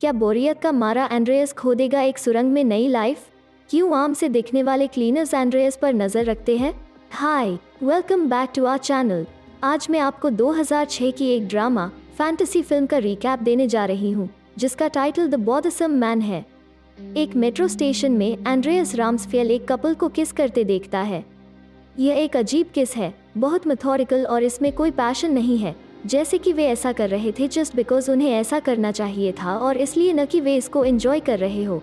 क्या बोरियत का मारा एंड्रेयस खो देगा एक सुरंग में नई लाइफ? क्यों आम से दिखने वाले क्लीनर्स एंड्रेयस पर नजर रखते हैं? Hi, welcome back to our channel. आज मैं आपको 2006 की एक ड्रामा फैंटेसी फिल्म का रिकैप देने जा रही हूँ, जिसका टाइटल द बॉदरसम मैन है। एक मेट्रो स्टेशन में एंड्रेयस राम्सफेल्ड एक कपल को किस करते देखता है। यह एक अजीब किस है, बहुत मेथोडिकल, और इसमें कोई पैशन नहीं है, जैसे कि वे ऐसा कर रहे थे जस्ट बिकॉज उन्हें ऐसा करना चाहिए था और इसलिए न कि वे इसको एंजॉय कर रहे हो।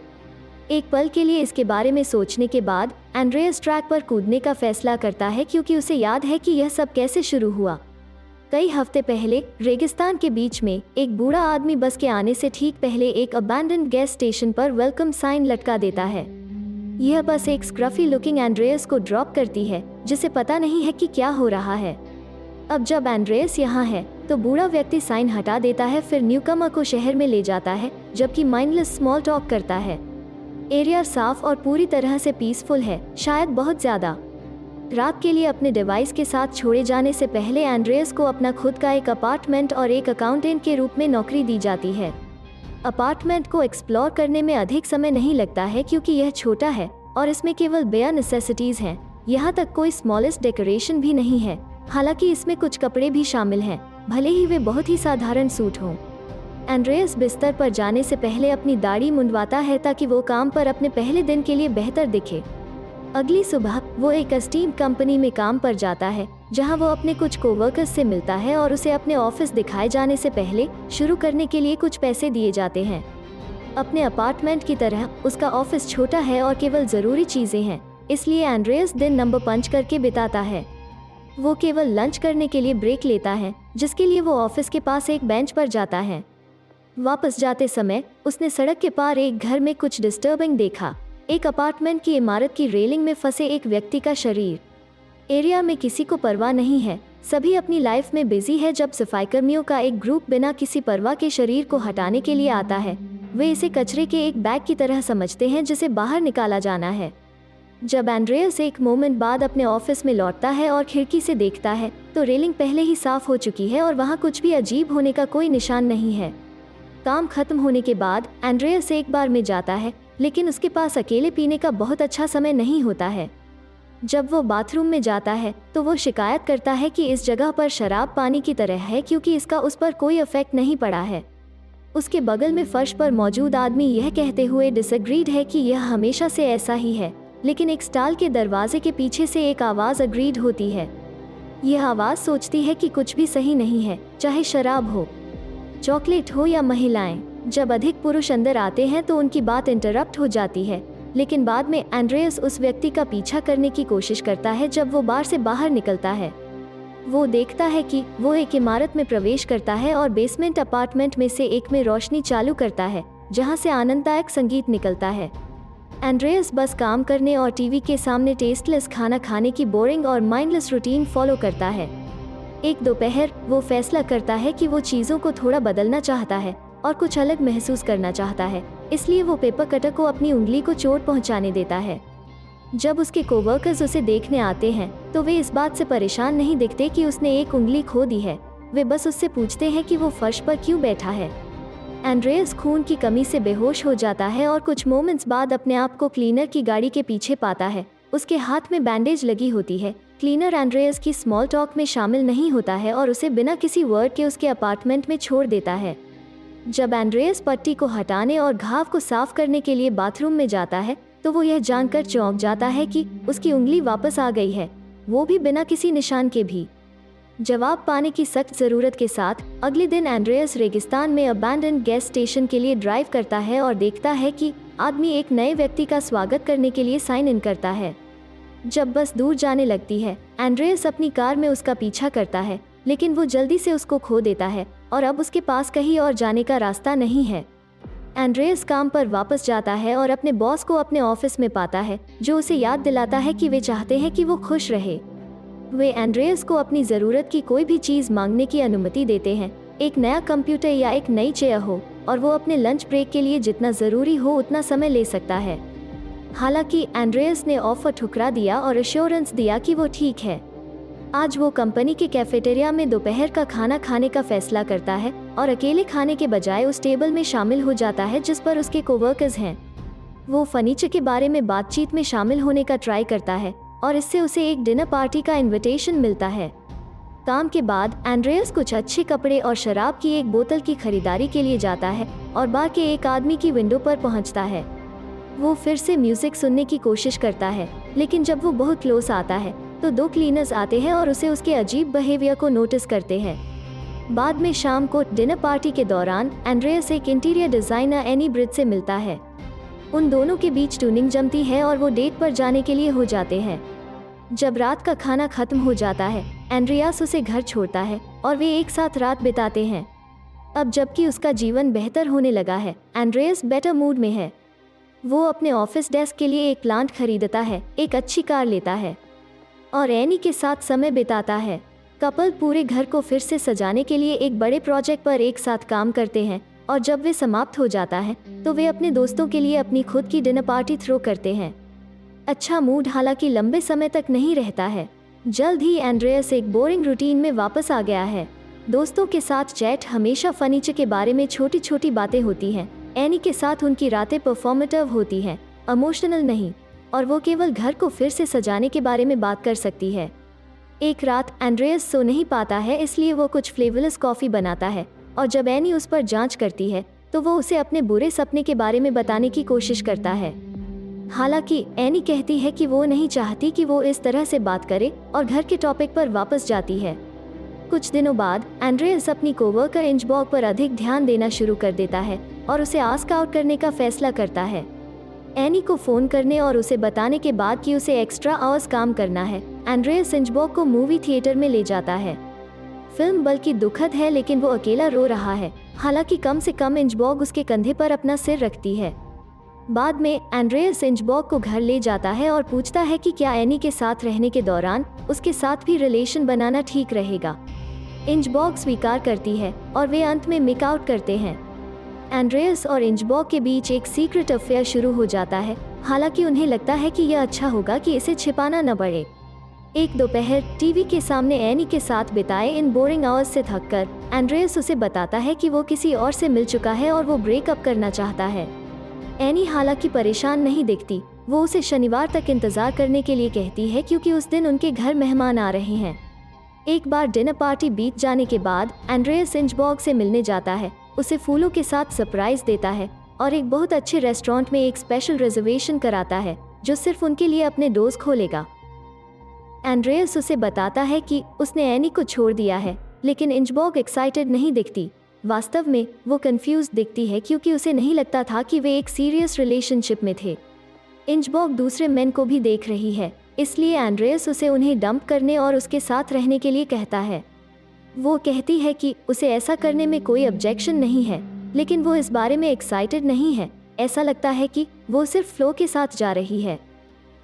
एक पल के लिए इसके बारे में सोचने के बाद एंड्रेयस ट्रैक पर कूदने का फैसला करता है, क्योंकि उसे याद है कि यह सब कैसे शुरू हुआ। कई हफ्ते पहले रेगिस्तान के बीच में एक बूढ़ा आदमी बस के आने से ठीक पहले एक अबैंडन्ड गैस स्टेशन पर वेलकम साइन लटका देता है। यह बस एक स्क्रफी लुकिंग एंड्रेयस को ड्रॉप करती है, जिसे पता नहीं है कि क्या हो रहा है। अब जब एंड्रेयस यहाँ है तो बूढ़ा व्यक्ति साइन हटा देता है, फिर न्यूकमर को शहर में ले जाता है, जबकि माइंडलेस स्मॉल टॉक करता है। एरिया साफ और पूरी तरह से पीसफुल है, शायद बहुत ज़्यादा। रात के लिए अपने डिवाइस के साथ छोड़े जाने से पहले एंड्रेयस को अपना खुद का एक अपार्टमेंट और एक अकाउंटेंट के रूप में नौकरी दी जाती है। अपार्टमेंट को एक्सप्लोर करने में अधिक समय नहीं लगता है, क्योंकि यह छोटा है और इसमें केवल बेयर नेसेसिटीज़ हैं। यहाँ तक कोई स्मॉलेस्ट डेकोरेशन भी नहीं है, हालांकि इसमें कुछ कपड़े भी शामिल हैं, भले ही वे बहुत ही साधारण सूट हों। एंड्रेयस बिस्तर पर जाने से पहले अपनी दाढ़ी मुंडवाता है ताकि वो काम पर अपने पहले दिन के लिए बेहतर दिखे। अगली सुबह वो एक एस्टीम कंपनी में काम पर जाता है, जहां वो अपने कुछ कोवर्कर्स से मिलता है और उसे अपने ऑफिस दिखाए जाने से पहले शुरू करने के लिए कुछ पैसे दिए जाते हैं। अपने अपार्टमेंट की तरह उसका ऑफिस छोटा है और केवल ज़रूरी चीज़ें हैं, इसलिए एंड्रेयस दिन नंबर पंच करके बिताता है। वो केवल लंच करने के लिए ब्रेक लेता है, जिसके लिए वो ऑफिस के पास एक बेंच पर जाता है। वापस जाते समय उसने सड़क के पार एक घर में कुछ डिस्टर्बिंग देखा, एक अपार्टमेंट की इमारत की रेलिंग में फंसे एक व्यक्ति का शरीर। एरिया में किसी को परवाह नहीं है, सभी अपनी लाइफ में बिजी है। जब सफाईकर्मियों का एक ग्रुप बिना किसी परवाह के शरीर को हटाने के लिए आता है, वे इसे कचरे के एक बैग की तरह समझते हैं जिसे बाहर निकाला जाना है। जब एंड्रेयस एक मोमेंट बाद अपने ऑफिस में लौटता है और खिड़की से देखता है, तो रेलिंग पहले ही साफ हो चुकी है और वहाँ कुछ भी अजीब होने का कोई निशान नहीं है। काम खत्म होने के बाद एंड्रेयस एक बार में जाता है, लेकिन उसके पास अकेले पीने का बहुत अच्छा समय नहीं होता है। जब वो बाथरूम में जाता है तो वो शिकायत करता है कि इस जगह पर शराब पानी की तरह है, क्योंकि इसका उस पर कोई इफेक्ट नहीं पड़ा है। उसके बगल में फर्श पर मौजूद आदमी यह कहते हुए डिसएग्रीड है कि यह हमेशा से ऐसा ही है, लेकिन एक स्टॉल के दरवाजे के पीछे से एक आवाज़ अग्रीड होती है। यह आवाज़ सोचती है कि कुछ भी सही नहीं है, चाहे शराब हो, चॉकलेट हो या महिलाएं। जब अधिक पुरुष अंदर आते हैं तो उनकी बात इंटरप्ट हो जाती है, लेकिन बाद में एंड्रेयस उस व्यक्ति का पीछा करने की कोशिश करता है। जब वो बार से बाहर निकलता है, वो देखता है कि वो एक इमारत में प्रवेश करता है और बेसमेंट अपार्टमेंट में से एक में रोशनी चालू करता है, जहाँ से आनंददायक संगीत निकलता है। एंड्रेयस बस काम करने और टीवी के सामने टेस्टलेस खाना खाने की बोरिंग और माइंडलेस रूटीन फॉलो करता है। एक दोपहर वो फैसला करता है कि वो चीज़ों को थोड़ा बदलना चाहता है और कुछ अलग महसूस करना चाहता है, इसलिए वो पेपर कटर को अपनी उंगली को चोट पहुंचाने देता है। जब उसके कोवर्कर्स उसे देखने आते हैं तो वे इस बात से परेशान नहीं दिखते कि उसने एक उंगली खो दी है, वे बस उससे पूछते हैं कि वो फर्श पर क्यों बैठा है। एंड्रेयस खून की कमी से बेहोश हो जाता है और कुछ मोमेंट्स बाद अपने आप को क्लीनर की गाड़ी के पीछे पाता है। उसके हाथ में बैंडेज लगी होती है। क्लीनर एंड्रेयस की स्मॉल टॉक में शामिल नहीं होता है और उसे बिना किसी वर्ड के उसके अपार्टमेंट में छोड़ देता है। जब एंड्रेयस पट्टी को हटाने और घाव को साफ करने के लिए बाथरूम में जाता है तो वो यह जानकर चौंक जाता है कि उसकी उंगली वापस आ गई है, वो भी बिना किसी निशान के भी। जवाब पाने की सख्त ज़रूरत के साथ अगले दिन एंड्रेयस रेगिस्तान में अबैंडन्ड गैस स्टेशन के लिए ड्राइव करता है और देखता है कि आदमी एक नए व्यक्ति का स्वागत करने के लिए साइन इन करता है। जब बस दूर जाने लगती है, एंड्रेयस अपनी कार में उसका पीछा करता है, लेकिन वो जल्दी से उसको खो देता है और अब उसके पास कहीं और जाने का रास्ता नहीं है। एंड्रेयस काम पर वापस जाता है और अपने बॉस को अपने ऑफिस में पाता है, जो उसे याद दिलाता है कि वे चाहते हैं कि वो खुश रहे। वे एंड्रेयस को अपनी ज़रूरत की कोई भी चीज़ मांगने की अनुमति देते हैं, एक नया कंप्यूटर या एक नई चेयर हो, और वो अपने लंच ब्रेक के लिए जितना ज़रूरी हो उतना समय ले सकता है। हालांकि एंड्रेयस ने ऑफर ठुकरा दिया और एश्योरेंस दिया कि वो ठीक है। आज वो कंपनी के कैफेटेरिया में दोपहर का खाना खाने का फैसला करता है और अकेले खाने के बजाय उस टेबल में शामिल हो जाता है जिस पर उसके कोवर्कर्स हैं। वो फर्नीचर के बारे में बातचीत में शामिल होने का ट्राई करता है और इससे उसे एक डिनर पार्टी का इनविटेशन मिलता है। काम के बाद एंड्रेयस कुछ अच्छे कपड़े और शराब की एक बोतल की खरीदारी के लिए जाता है और बार के एक आदमी की विंडो पर पहुंचता है। वो फिर से म्यूजिक सुनने की कोशिश करता है, लेकिन जब वो बहुत क्लोज आता है तो 2 क्लीनर्स आते हैं और उसे उसके अजीब बिहेवियर को नोटिस करते हैं। बाद में शाम को डिनर पार्टी के दौरान एंड्रेयस एक इंटीरियर डिजाइनर एनी ब्रिज से मिलता है। उन दोनों के बीच ट्यूनिंग जमती है और वो डेट पर जाने के लिए हो जाते हैं। जब रात का खाना खत्म हो जाता है, एंड्रियास उसे घर छोड़ता है और वे एक साथ रात बिताते हैं। अब जबकि उसका जीवन बेहतर होने लगा है, एंड्रियास बेटर मूड में है। वो अपने ऑफिस डेस्क के लिए एक प्लांट खरीदता है, एक अच्छी कार लेता है और एनी के साथ समय बिताता है। कपल पूरे घर को फिर से सजाने के लिए एक बड़े प्रोजेक्ट पर एक साथ काम करते हैं और जब वे समाप्त हो जाता है तो वे अपने दोस्तों के लिए अपनी खुद की डिनर पार्टी थ्रो करते हैं। अच्छा मूड हालांकि लंबे समय तक नहीं रहता है। जल्द ही एंड्रेयस एक बोरिंग रूटीन में वापस आ गया है। दोस्तों के साथ चैट हमेशा फर्नीचर के बारे में छोटी छोटी बातें होती हैं। एनी के साथ उनकी रातें परफॉर्मेटिव होती हैं, इमोशनल नहीं, और वो केवल घर को फिर से सजाने के बारे में बात कर सकती है। एक रात एंड्रेयस सो नहीं पाता है, इसलिए वो कुछ फ्लेवरलेस कॉफ़ी बनाता है और जब एनी उस पर जांच करती है तो वो उसे अपने बुरे सपने के बारे में बताने की कोशिश करता है। हालांकि एनी कहती है कि वो नहीं चाहती कि वो इस तरह से बात करे और घर के टॉपिक पर वापस जाती है। कुछ दिनों बाद एंड्रेयस अपनी कोवर्कर इंजबॉर्ग पर अधिक ध्यान देना शुरू कर देता है और उसे आस्क आउट करने का फैसला करता है। एनी को फ़ोन करने और उसे बताने के बाद कि उसे एक्स्ट्रा आवर्स काम करना है, एंड्रेयस इंजबॉर्ग को मूवी थिएटर में ले जाता है। फिल्म बल्कि दुखद है, लेकिन वो अकेला रो रहा है। हालांकि कम से कम इंजबॉर्ग उसके कंधे पर अपना सिर रखती है। बाद में एंड्रेयस इंजबॉर्ग को घर ले जाता है और पूछता है कि क्या एनी के साथ रहने के दौरान उसके साथ भी रिलेशन बनाना ठीक रहेगा। इंजबॉर्ग स्वीकार करती है और वे अंत में मेक आउट करते हैं। एंड्रेयस और इंजबॉर्ग के बीच एक सीक्रेट अफेयर शुरू हो जाता है। हालांकि उन्हें लगता है कि यह अच्छा होगा कि इसे छिपाना न पड़े। एक दोपहर टीवी के सामने एनी के साथ बिताए इन बोरिंग आवर्स से थककर एंड्रेयस उसे बताता है कि वो किसी और से मिल चुका है और वो ब्रेकअप करना चाहता है। एनी हालांकि परेशान नहीं दिखती। वो उसे शनिवार तक इंतजार करने के लिए कहती है क्योंकि उस दिन उनके घर मेहमान आ रहे हैं। एक बार डिनर पार्टी बीत जाने के बाद एंड्रेयस इंजबॉर्ग से मिलने जाता है, उसे फूलों के साथ सरप्राइज देता है और एक बहुत अच्छे रेस्टोरेंट में एक स्पेशल रिजर्वेशन कराता है जो सिर्फ उनके लिए अपने दोस्त खोलेगा। एंड्रेयस उसे बताता है कि उसने एनी को छोड़ दिया है, लेकिन इंजबॉर्ग एक्साइटेड नहीं दिखती। वास्तव में वो कंफ्यूज दिखती है क्योंकि उसे नहीं लगता था कि वे एक सीरियस रिलेशनशिप में थे। इंजबॉर्ग दूसरे मेन को भी देख रही है, इसलिए एंड्रेयस उसे उन्हें डंप करने और उसके साथ रहने के लिए कहता है। वो कहती है कि उसे ऐसा करने में कोई ऑब्जेक्शन नहीं है, लेकिन वो इस बारे में एक्साइटेड नहीं है। ऐसा लगता है कि वो सिर्फ फ्लो के साथ जा रही है।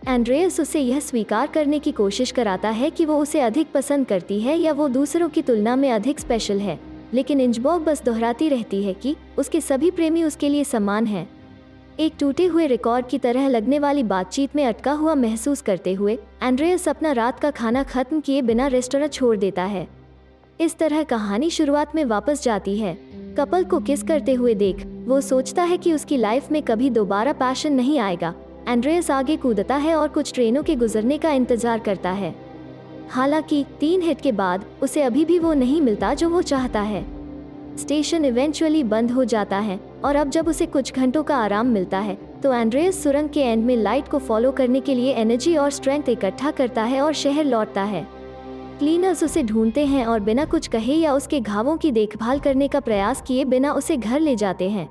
एंड्रेयस उसे यह स्वीकार करने की कोशिश कराता है कि वो उसे अधिक पसंद करती है या वो दूसरों की तुलना में अधिक स्पेशल है, लेकिन इंजबॉर्ग बस दोहराती रहती है कि उसके सभी प्रेमी उसके लिए समान हैं। एक टूटे हुए रिकॉर्ड की तरह लगने वाली बातचीत में अटका हुआ महसूस करते हुए एंड्रेयस अपना रात का खाना खत्म किए बिना रेस्टोरेंट छोड़ देता है। इस तरह कहानी शुरुआत में वापस जाती है। कपल को किस करते हुए देख वो सोचता है कि उसकी लाइफ में कभी दोबारा पैशन नहीं आएगा। एंड्रेयस आगे कूदता है और कुछ ट्रेनों के गुजरने का इंतजार करता है। हालांकि 3 हिट के बाद उसे अभी भी वो नहीं मिलता जो वो चाहता है। स्टेशन इवेंचुअली बंद हो जाता है और अब जब उसे कुछ घंटों का आराम मिलता है तो एंड्रेयस सुरंग के एंड में लाइट को फॉलो करने के लिए एनर्जी और स्ट्रेंथ इकट्ठा करता है और शहर लौटता है। क्लीनर्स उसे ढूंढते हैं और बिना कुछ कहे या उसके घावों की देखभाल करने का प्रयास किए बिना उसे घर ले जाते हैं।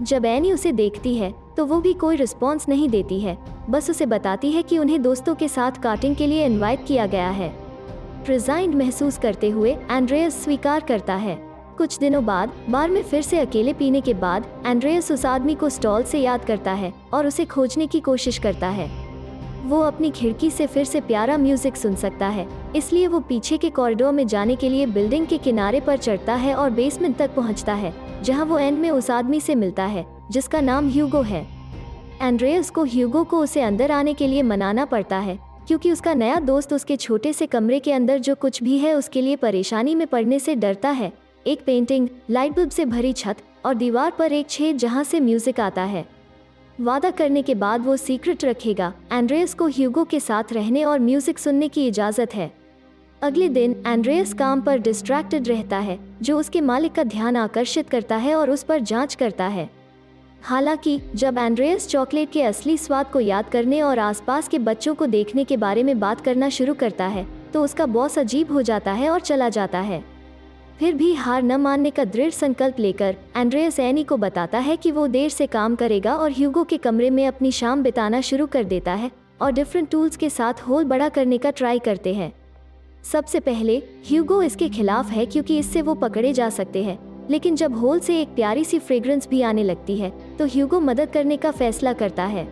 जब एनी उसे देखती है तो वो भी कोई रिस्पॉन्स नहीं देती है, बस उसे बताती है कि उन्हें दोस्तों के साथ कार्टिंग के लिए इनवाइट किया गया है। रिजाइंड महसूस करते हुए एंड्रेयस स्वीकार करता है। कुछ दिनों बाद बार में फिर से अकेले पीने के बाद एंड्रेयस उस आदमी को स्टॉल से याद करता है और उसे खोजने की कोशिश करता है। वो अपनी खिड़की से फिर से प्यारा म्यूजिक सुन सकता है, इसलिए वो पीछे के कॉरिडोर में जाने के लिए बिल्डिंग के किनारे पर चढ़ता है और बेसमेंट तक पहुंचता है, जहां वो एंड में उस आदमी से मिलता है जिसका नाम ह्यूगो है। एंड्रेयस को ह्यूगो को उसे अंदर आने के लिए मनाना पड़ता है क्योंकि उसका नया दोस्त उसके छोटे से कमरे के अंदर जो कुछ भी है उसके लिए परेशानी में पड़ने से डरता है। एक पेंटिंग, लाइट बल्ब से भरी छत और दीवार पर एक छेद जहां से म्यूजिक आता है। वादा करने के बाद वो सीक्रेट रखेगा। एंड्रेस को ह्यूगो के साथ रहने और म्यूजिक सुनने की इजाज़त है। अगले दिन एंड्रेस काम पर डिस्ट्रैक्टेड रहता है, जो उसके मालिक का ध्यान आकर्षित करता है और उस पर जांच करता है। हालांकि जब एंड्रेस चॉकलेट के असली स्वाद को याद करने और आसपास के बच्चों को देखने के बारे में बात करना शुरू करता है, तो उसका बॉस अजीब हो जाता है और चला जाता है। फिर भी हार न मानने का दृढ़ संकल्प लेकर एंड्रेस एनी को बताता है कि वो देर से काम करेगा और ह्यूगो के कमरे में अपनी शाम बिताना शुरू कर देता है और डिफरेंट टूल्स के साथ होल बड़ा करने का ट्राई करते हैं। सबसे पहले ह्यूगो इसके खिलाफ है क्योंकि इससे वो पकड़े जा सकते हैं, लेकिन जब होल से एक प्यारी सी फ्रेग्रेंस भी आने लगती है तो ह्यूगो मदद करने का फैसला करता है।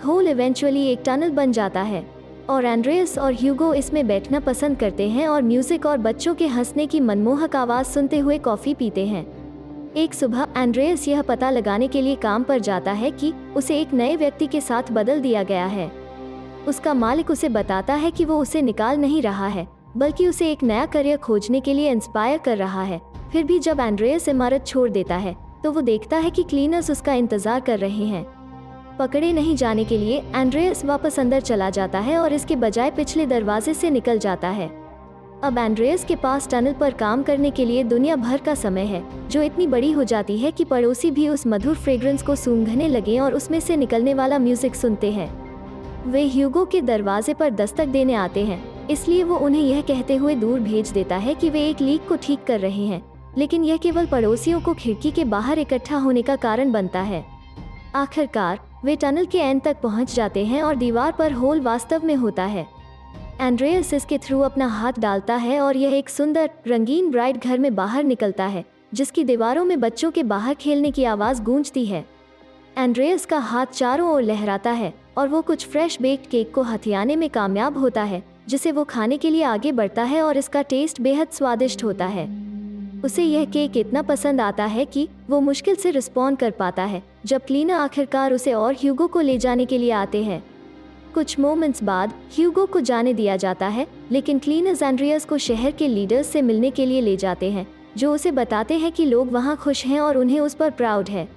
होल इवेंचुअली एक टनल बन जाता है और एंड्रेस और ह्यूगो इसमें बैठना पसंद करते हैं और म्यूजिक और बच्चों के हंसने की मनमोहक आवाज़ सुनते हुए कॉफ़ी पीते हैं। एक सुबह एंड्रेस यह पता लगाने के लिए काम पर जाता है कि उसे एक नए व्यक्ति के साथ बदल दिया गया है। उसका मालिक उसे बताता है कि वो उसे निकाल नहीं रहा है, बल्कि उसे एक नया करियर खोजने के लिए इंस्पायर कर रहा है। फिर भी जब एंड्रेस इमारत छोड़ देता है तो वो देखता है कि क्लीनर्स उसका इंतजार कर रहे हैं। पकड़े नहीं जाने के लिए एंड्रेस वापस अंदर चला जाता है और इसके बजाय पिछले दरवाजे से निकल जाता है। अब एंड्रेस के पास टनल पर काम करने के लिए दुनिया भर का समय है, जो इतनी बड़ी हो जाती है कि पड़ोसी भी उस मधुर फ्रेग्रेंस को सूंघने लगे और उसमें से निकलने वाला म्यूजिक सुनते हैं। वे ह्यूगो के दरवाजे पर दस्तक देने आते हैं, इसलिए वो उन्हें यह कहते हुए दूर भेज देता है कि वे एक लीक को ठीक कर रहे हैं, लेकिन यह केवल पड़ोसियों को खिड़की के बाहर इकट्ठा होने का कारण बनता है। आखिरकार वे टनल के एंड तक पहुंच जाते हैं और दीवार पर होल वास्तव में होता है। एंड्रेस इसके थ्रू अपना हाथ डालता है और यह एक सुंदर रंगीन ब्राइट घर में बाहर निकलता है, जिसकी दीवारों में बच्चों के बाहर खेलने की आवाज़ गूंजती है। एंड्रेस का हाथ चारों ओर लहराता है और वो कुछ फ्रेश बेक्ड केक को हथियाने में कामयाब होता है, जिसे वो खाने के लिए आगे बढ़ता है और इसका टेस्ट बेहद स्वादिष्ट होता है। उसे यह केक इतना पसंद आता है कि वो मुश्किल से रिस्पॉन्ड कर पाता है जब क्लीनर आखिरकार उसे और ह्यूगो को ले जाने के लिए आते हैं। कुछ मोमेंट्स बाद ह्यूगो को जाने दिया जाता है, लेकिन क्लीनर्स एंड्रियास को शहर के लीडर्स से मिलने के लिए ले जाते हैं, जो उसे बताते हैं कि लोग वहाँ खुश हैं और उन्हें उस पर प्राउड है।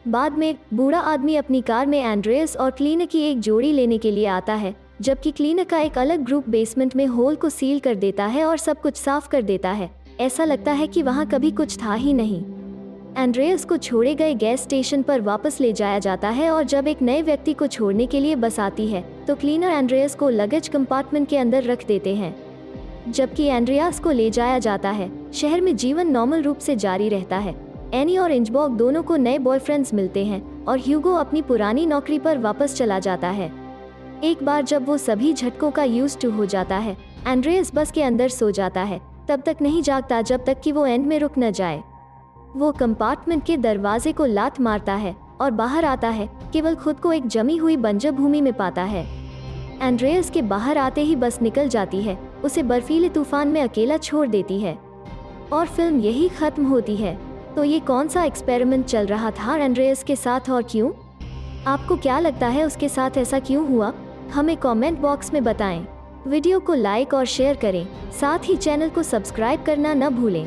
बाद में बूढ़ा आदमी अपनी कार में एंड्रियास और क्लीनर की एक जोड़ी लेने के लिए आता है, जबकि क्लीनर का एक अलग ग्रुप बेसमेंट में होल को सील कर देता है और सब कुछ साफ कर देता है। ऐसा लगता है कि वहाँ कभी कुछ था ही नहीं। एंड्रियास को छोड़े गए गैस स्टेशन पर वापस ले जाया जाता है और जब एक नए व्यक्ति को छोड़ने के लिए बस आती है तो क्लीनर एंड्रियास को लगेज कंपार्टमेंट के अंदर रख देते हैं। जबकि एंड्रियास को ले जाया जाता है, शहर में जीवन नॉर्मल रूप से जारी रहता है। एनी और इंजबॉर्ग दोनों को नए बॉयफ्रेंड्स मिलते हैं और ह्यूगो अपनी पुरानी नौकरी पर वापस चला जाता है। एक बार जब वो सभी झटकों का यूज्ड टू हो जाता है, एंड्रियास बस के अंदर सो जाता है, तब तक नहीं जागता जब तक कि वो एंड में रुक न जाए। वो कंपार्टमेंट के दरवाजे को लात मारता है और बाहर आता है, केवल खुद को एक जमी हुई बंजर भूमि में पाता है। एंड्रियास के बाहर आते ही बस निकल जाती है, उसे बर्फीले तूफान में अकेला छोड़ देती है और फिल्म यही खत्म होती है। तो ये कौन सा एक्सपेरिमेंट चल रहा था एंड्रियास के साथ और क्यों? आपको क्या लगता है उसके साथ ऐसा क्यों हुआ? हमें कमेंट बॉक्स में बताएं। वीडियो को लाइक और शेयर करें, साथ ही चैनल को सब्सक्राइब करना न भूलें।